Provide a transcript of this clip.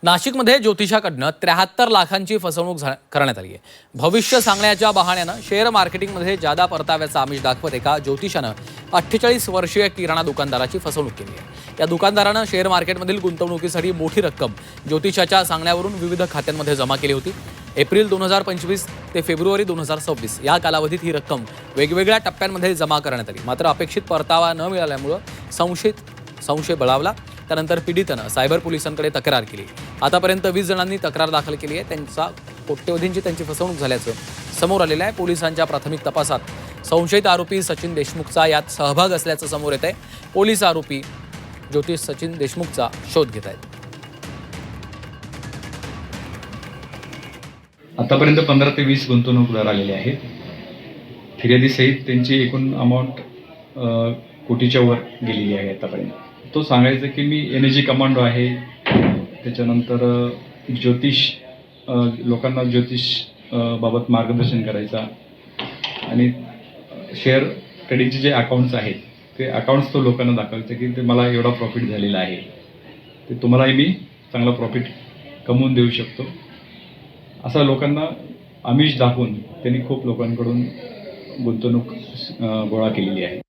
नाशिकमध्ये ज्योतिषाकडनं 73 लाखांची फसवणूक करण्यात आली आहे। भविष्य सांगण्याच्या बहाण्यानं शेअर मार्केटिंगमध्ये जादा परताव्याचा आमिष दाखवत एका ज्योतिषानं 48 वर्षीय किराणा दुकानदाराची फसवणूक केली आहे। या दुकानदारानं शेअर मार्केटमधील गुंतवणुकीसाठी मोठी रक्कम ज्योतिषाच्या सांगण्यावरून विविध खात्यांमध्ये जमा केली होती। एप्रिल 2025 ते फेब्रुवारी 2026 या कालावधीत ही रक्कम वेगवेगळ्या टप्प्यांमध्ये जमा करण्यात आली। मात्र अपेक्षित परतावा न मिळाल्यामुळे संशय बळावला। त्यानंतर पीडितानं सायबर पोलिसांकडे तक्रार केली। आतापर्यंत 20 जणांनी तक्रार दाखल केली आहे। त्यांची फसवणूक झाल्याचं समोर आलेलं आहे। पोलिसांच्या प्राथमिक तपासात संशयित आरोपी सचिन देशमुखचा यात सहभाग असल्याचं समोर येत आहे। पोलीस आरोपी ज्योतिष सचिन देशमुखचा शोध घेत आहेत। आतापर्यंत 15 ते 20 गुंतवणूकदार आलेले आहेत। फिर्यादीसहित त्यांची एकूण अमाऊंट कोटीच्या वर गेलेली आहे आतापर्यंत। तो सांगायचं की मी एनर्जी कमांडो आहे, त्याच्यानंतर लोकांना ज्योतिष बाबत मार्गदर्शन करायचा आणि शेअर ट्रेडिंगचे जे अकाउंट्स आहेत ते अकाउंट्स तो लोकांना दाखवायचं की ते मला एवढा प्रॉफिट झालेला आहे, ते तुम्हालाही मी चांगला प्रॉफिट कमवून देऊ शकतो, असा लोकांना आमिष दाखवून त्यांनी खूप लोकांकडून गुंतवणूक गोळा केलेली आहे।